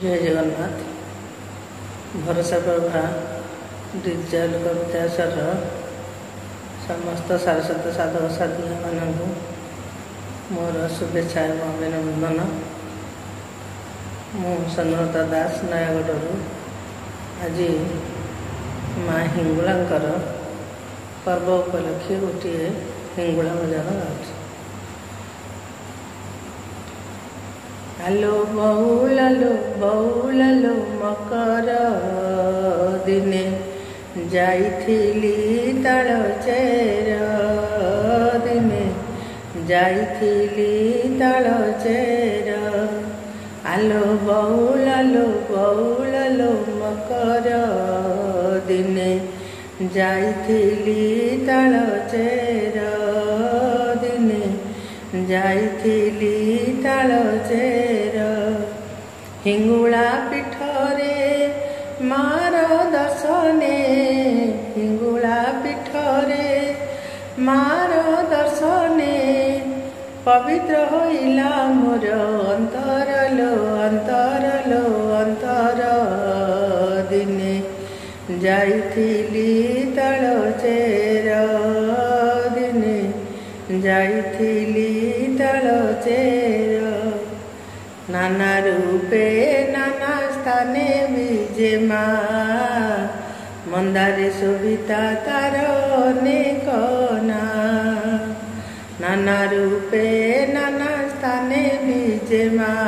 जय जगन्नाथ। भरोसा प्रभा डिजिटाल कवितासर समस्त सारस्वत साधक साधिका मानक मोर शुभेच्छा एवं अभिनंदन। मु सन्नता दास नयागढ़ आज माँ हिंगुलांकर पर्व उपलक्षे गोटे हिंगुला भजन गाँव। आलो बौलालो मकर दिने जाइथिली ताल चेर दिने जाइथिली ताल चेर। आलो बौलालो मकर दिने जाइथिली ताल चेर दिने जाइथिली ताल चेर। हिंगुला पीठरे मार दर्शने हिंगुला पीठरे मार दर्शने पवित्र होइला मोर अंतरलो अंतरलो अंतर दिने जाइथिली ताल चेर दिने जाइथिली ताल चेर। नाना रूपे नाना स्थाने विजे माँ मंदारे शोभिता तार अनेक नाना रूपे नाना स्थाने विजे माँ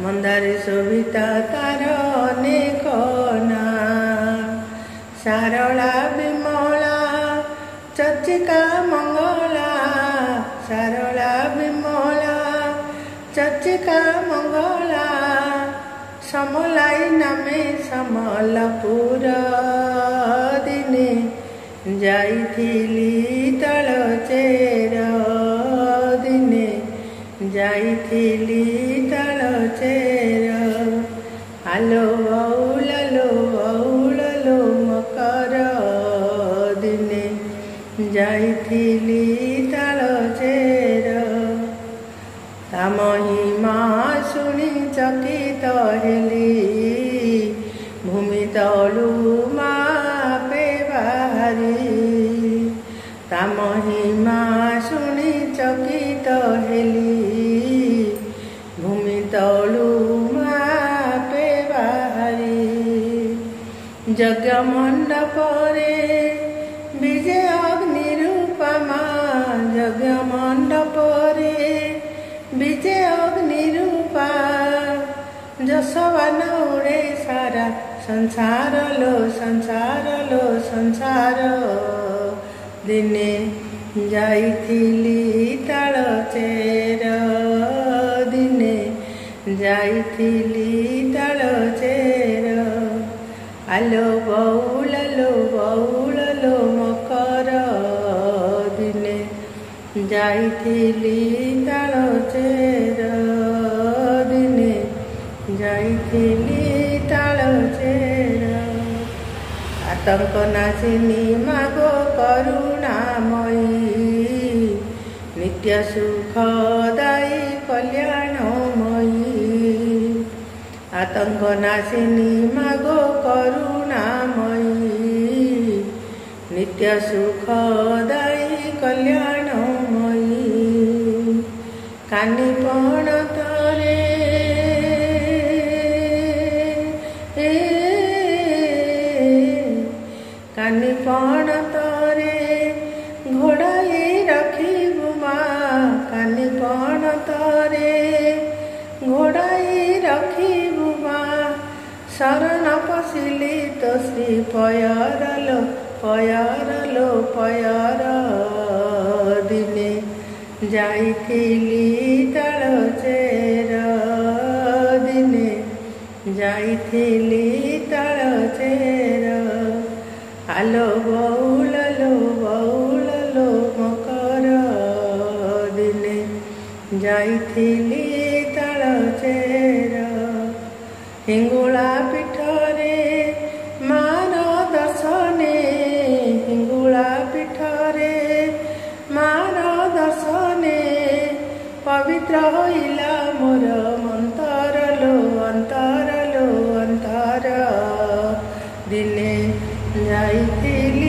मंदारे शोभिता तार अनेक सारला विमला चर्चिका मंगला सारला विमला चर्चिका मंगला समलाई नामे समलपुर दिने जाइथिली ताल चेर दिने जाइथिली ताल चेर। आलो बौलालो मकर दिने जाइथिली ताल चेर। ता महिमा शुणी चकित हेली भूमि तलु मापे बाहारी। ता महिमा शुणी चकित हेली भूमि तलु मापे बाहारी। यज्ञ मंडपरे विजय अग्निरूपमा यज्ञ मंडपरे विजय अग्निरूपा जसवान उड़े सारा संसार लो संसार दिने जाइथिली ताल चेर दिने जाइथिली ताल चेर। आलो बौलालो मकर दिने जाइथिली ताल चेर दिने जाइथिली ताल चेर। आतंक नाशिनी मागो करुणामयी नित्य सुखदायी कल्याणमयी। आतंक नाशिनी मागो करुणामयी नित्य सुखदायी कल्याणमयी। कानी पण तरे कानी पण तरे घोड़ाई रखिबु माँ कानी पण तरे घोड़ाई रखिबु माँ शरण पशिली तो श्री पयरलो पयर दिने जाइथिली ताल चेर दिने जाइथिली ताल चेर। आलो बौलालो मकर दिने जाइथिली ताल चेर। हिंगुला पीठरे मार दर्शने हिंगुला पीठरे मार दर्शने पवित्र होइला मोर अंतर ଯାଇଥିଲି